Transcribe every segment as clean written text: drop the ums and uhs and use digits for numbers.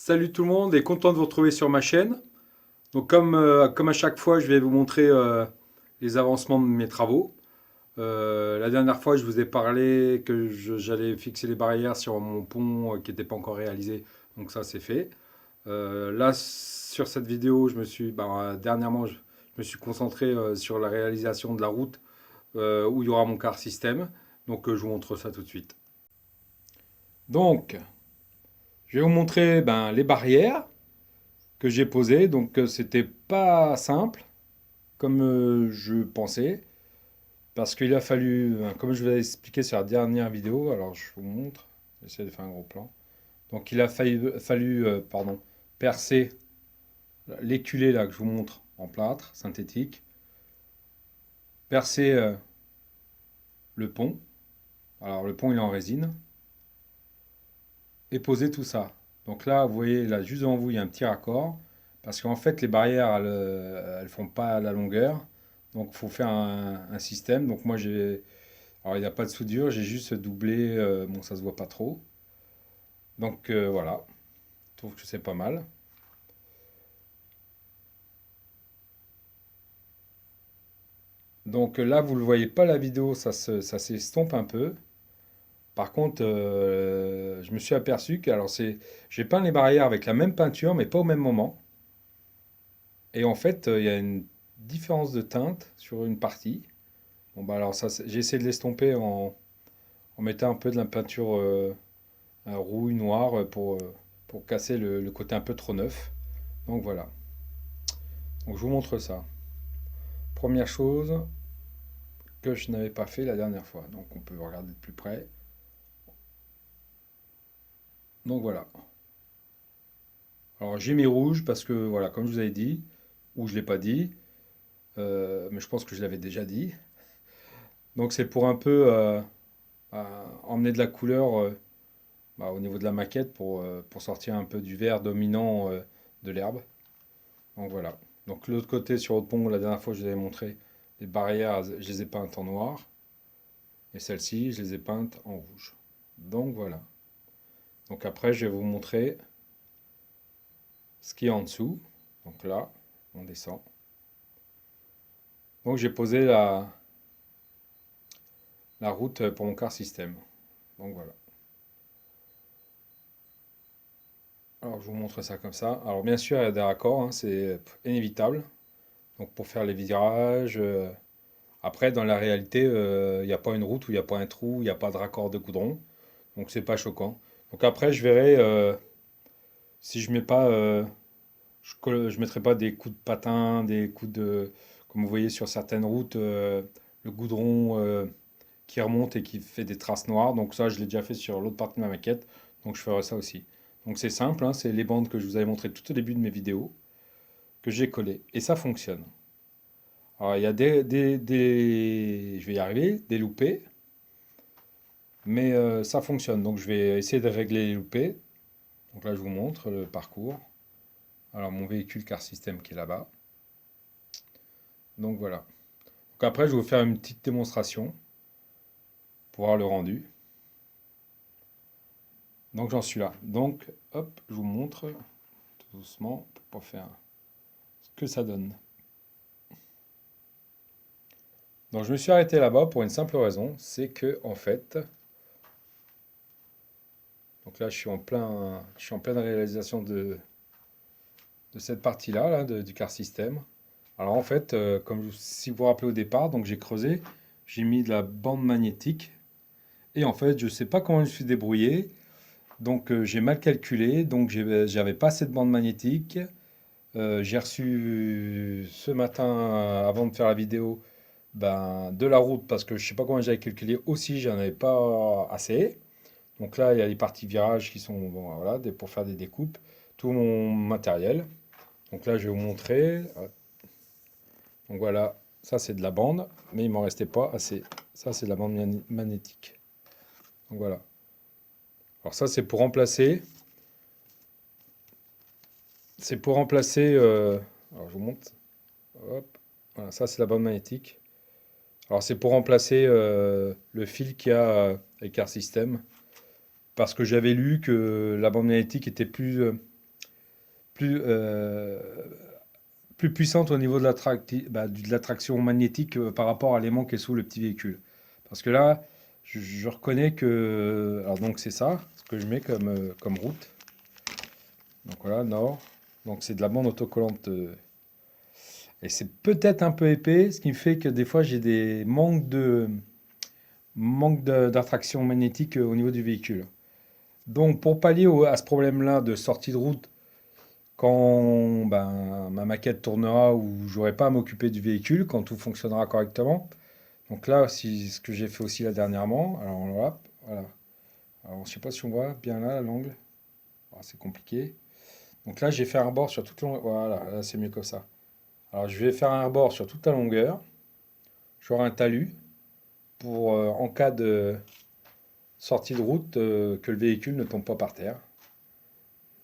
Salut tout le monde et content de vous retrouver sur ma chaîne. Donc comme à chaque fois, je vais vous montrer les avancements de mes travaux. La dernière fois, je vous ai parlé que j'allais fixer les barrières sur mon pont qui n'était pas encore réalisé. Donc ça, c'est fait. Là, sur cette vidéo, dernièrement, je me suis concentré sur la réalisation de la route où il y aura mon car système. Donc je vous montre ça tout de suite. Donc, je vais vous montrer les barrières que j'ai posé. Donc c'était pas simple comme je pensais. Parce qu'il a fallu, comme je vous ai expliqué sur la dernière vidéo, alors je vous montre, j'essaie de faire un gros plan. Donc il a fallu percer l'éculé là que je vous montre en plâtre synthétique, percer le pont, alors le pont il est en résine, et poser tout ça. Donc là, vous voyez, là, juste devant vous, il y a un petit raccord. Parce qu'en fait, les barrières, elles font pas la longueur. Donc, il faut faire un système. Donc, moi, j'ai. Alors, il n'y a pas de soudure, j'ai juste doublé. Bon, ça se voit pas trop. Donc, voilà. Je trouve que c'est pas mal. Donc, là, vous ne le voyez pas la vidéo, ça s'estompe un peu. Par contre, je me suis aperçu que, alors, j'ai peint les barrières avec la même peinture, mais pas au même moment. Et en fait, il y a une différence de teinte sur une partie. Bon, bah alors ça, j'ai essayé de l'estomper en mettant un peu de la peinture un rouille noire pour casser le côté un peu trop neuf. Donc voilà. Donc je vous montre ça. Première chose que je n'avais pas fait la dernière fois. Donc on peut regarder de plus près. Donc voilà. Alors j'ai mis rouge parce que voilà, comme je vous avais dit, ou je ne l'ai pas dit, mais je pense que je l'avais déjà dit. Donc c'est pour un peu emmener de la couleur au niveau de la maquette pour sortir un peu du vert dominant de l'herbe. Donc voilà. Donc l'autre côté sur le pont, la dernière fois je vous avais montré, les barrières, je les ai peintes en noir. Et celles-ci, je les ai peintes en rouge. Donc voilà. Donc après, je vais vous montrer ce qui est en dessous. Donc là, on descend. Donc j'ai posé la route pour mon car système. Donc voilà. Alors je vous montre ça comme ça. Alors bien sûr, il y a des raccords, hein, c'est inévitable. Donc pour faire les virages. Après, dans la réalité, il n'y a pas une route où il n'y a pas un trou, il n'y a pas de raccord de goudron. Donc c'est pas choquant. Donc après, je verrai si je mets pas, je mettrai pas des coups de patin, des coups de, comme vous voyez sur certaines routes, le goudron qui remonte et qui fait des traces noires. Donc ça, je l'ai déjà fait sur l'autre partie de ma maquette. Donc je ferai ça aussi. Donc c'est simple, hein, c'est les bandes que je vous avais montrées tout au début de mes vidéos que j'ai collées. Et ça fonctionne. Alors il y a je vais y arriver, des loupés, mais ça fonctionne. Donc je vais essayer de régler les loupés. Donc là, je vous montre le parcours. Alors mon véhicule car système qui est là-bas. Donc voilà. Donc après, je vais vous faire une petite démonstration pour voir le rendu. Donc j'en suis là. Donc hop, je vous montre tout doucement pour faire ce que ça donne. Donc je me suis arrêté là-bas pour une simple raison, c'est que en fait, donc là je suis en pleine réalisation de cette partie-là, du car système. Alors en fait, si vous vous rappelez au départ, donc j'ai creusé, j'ai mis de la bande magnétique et en fait je ne sais pas comment je me suis débrouillé. Donc j'ai mal calculé, donc j'avais pas assez de bande magnétique. J'ai reçu ce matin, avant de faire la vidéo, de la route parce que je sais pas comment j'avais calculé aussi, j'en avais pas assez. Donc là, il y a les parties virages qui sont bon, voilà, pour faire des découpes, tout mon matériel. Donc là, je vais vous montrer. Donc voilà, ça c'est de la bande, mais il m'en restait pas assez. Ça c'est de la bande magnétique. Donc voilà. Alors ça c'est pour remplacer. C'est pour remplacer. Alors je vous montre. Hop. Voilà, ça c'est la bande magnétique. Alors c'est pour remplacer le fil qu'il y a avec Car System. Parce que j'avais lu que la bande magnétique était plus plus, plus puissante au niveau de de l'attraction magnétique par rapport à l'aimant qui est sous le petit véhicule. Parce que là, je reconnais que... Alors donc c'est ça, ce que je mets comme route. Donc voilà, nord. Donc c'est de la bande autocollante. Et c'est peut-être un peu épais, ce qui me fait que des fois j'ai des d'attraction magnétique au niveau du véhicule. Donc pour pallier à ce problème-là de sortie de route, quand ben, ma maquette tournera ou j'aurai pas à m'occuper du véhicule, quand tout fonctionnera correctement. Donc là, ce que j'ai fait aussi là dernièrement, alors là, voilà. Alors je sais pas si on voit bien là l'angle. Ah, c'est compliqué. Donc là, j'ai fait un rebord sur toute longueur. Voilà, là c'est mieux comme ça. Alors je vais faire un rebord sur toute la longueur. J'aurai un talus pour en cas de sortie de route que le véhicule ne tombe pas par terre.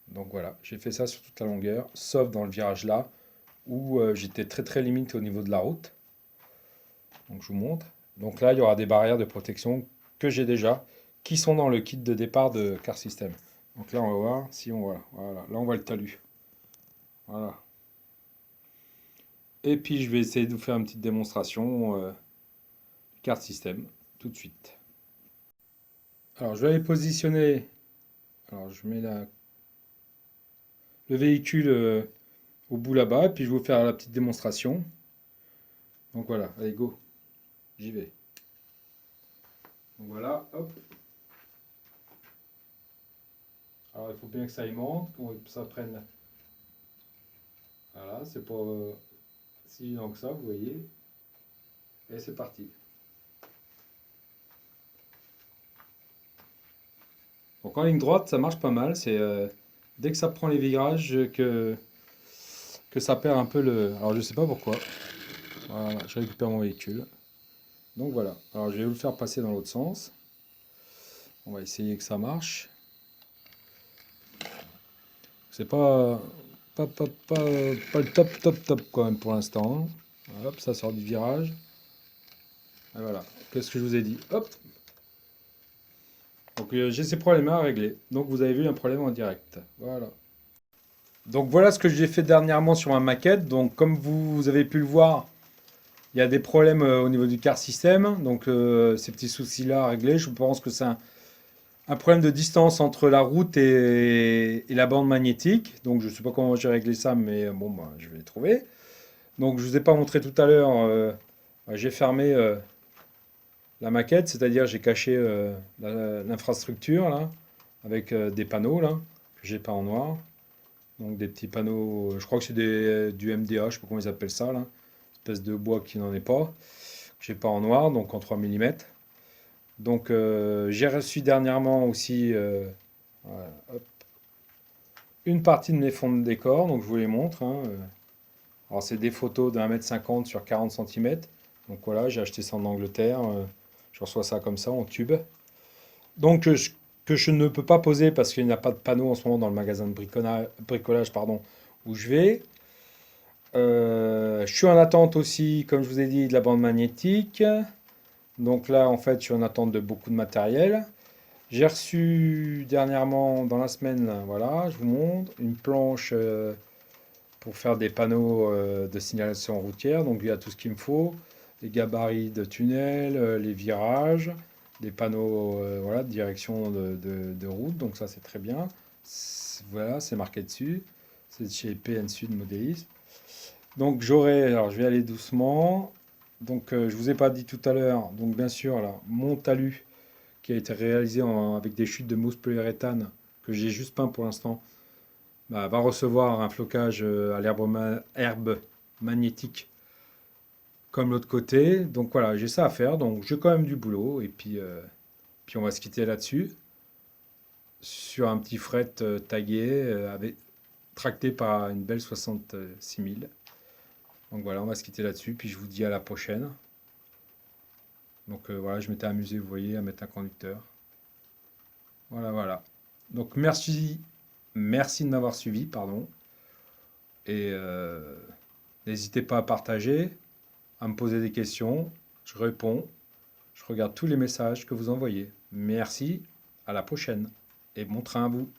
Donc voilà, j'ai fait ça sur toute la longueur, sauf dans le virage là où j'étais très très limite au niveau de la route. Donc je vous montre. Donc là, il y aura des barrières de protection que j'ai déjà, qui sont dans le kit de départ de Car System. Donc là, on va voir si on voit. Voilà, là on voit le talus. Voilà. Et puis je vais essayer de vous faire une petite démonstration Car System tout de suite. Alors je vais aller positionner. Alors je mets le véhicule au bout là-bas, et puis je vais vous faire la petite démonstration. Donc voilà, allez go, j'y vais. Donc voilà, hop. Alors il faut bien que ça aimente, pour que ça prenne. Voilà, c'est pas si évident que ça, vous voyez. Et c'est parti. Donc en ligne droite, ça marche pas mal. C'est dès que ça prend les virages que ça perd un peu le. Alors je sais pas pourquoi. Voilà, je récupère mon véhicule. Donc voilà. Alors je vais vous le faire passer dans l'autre sens. On va essayer que ça marche. C'est pas le top quand même pour l'instant. Hop, ça sort du virage. Et voilà. Qu'est-ce que je vous ai dit? Hop. Donc j'ai ces problèmes à régler. Donc vous avez vu un problème en direct. Voilà. Donc voilà ce que j'ai fait dernièrement sur ma maquette. Donc comme vous avez pu le voir, il y a des problèmes au niveau du car system. Donc ces petits soucis-là à régler. Je pense que c'est un problème de distance entre la route et la bande magnétique. Donc je ne sais pas comment j'ai réglé ça, mais bon, bah, je vais les trouver. Donc je ne vous ai pas montré tout à l'heure. J'ai fermé la maquette, c'est-à-dire j'ai caché l'infrastructure là, avec des panneaux là, que j'ai pas en noir. Donc des petits panneaux, je crois que c'est du MDA, je sais pas comment ils appellent ça là. Espèce de bois qui n'en est pas. Que j'ai pas en noir, donc en 3 mm. Donc j'ai reçu dernièrement aussi voilà, hop, une partie de mes fonds de décor, donc je vous les montre, hein. Alors c'est des photos d'1,50 m sur 40 cm. Donc voilà, j'ai acheté ça en Angleterre. Je reçois ça comme ça en tube. Donc que je ne peux pas poser parce qu'il n'y a pas de panneau en ce moment dans le magasin de bricolage, pardon, où je vais. Je suis en attente aussi, comme je vous ai dit, de la bande magnétique. Donc là, en fait, je suis en attente de beaucoup de matériel. J'ai reçu dernièrement, dans la semaine, là, voilà, je vous montre, une planche pour faire des panneaux de signalisation routière. Donc il y a tout ce qu'il me faut, les gabarits de tunnel, les virages, des panneaux voilà, de direction de route. Donc ça c'est très bien. Voilà, c'est marqué dessus. C'est chez PN Sud Modélis. Donc alors je vais aller doucement. Donc je vous ai pas dit tout à l'heure. Donc bien sûr là, mon talus qui a été réalisé avec des chutes de mousse polyuréthane que j'ai juste peint pour l'instant, bah, va recevoir un flocage à herbe magnétique comme l'autre côté. Donc voilà, j'ai ça à faire. Donc j'ai quand même du boulot. Et puis on va se quitter là-dessus. Sur un petit fret tagué, tracté par une belle 66 000. Donc voilà, on va se quitter là-dessus. Puis je vous dis à la prochaine. Donc voilà, je m'étais amusé, vous voyez, à mettre un conducteur. Voilà, voilà. Donc merci de m'avoir suivi, pardon. Et n'hésitez pas à partager, à me poser des questions. Je réponds. Je regarde tous les messages que vous envoyez. Merci, à la prochaine. Et bon train à vous.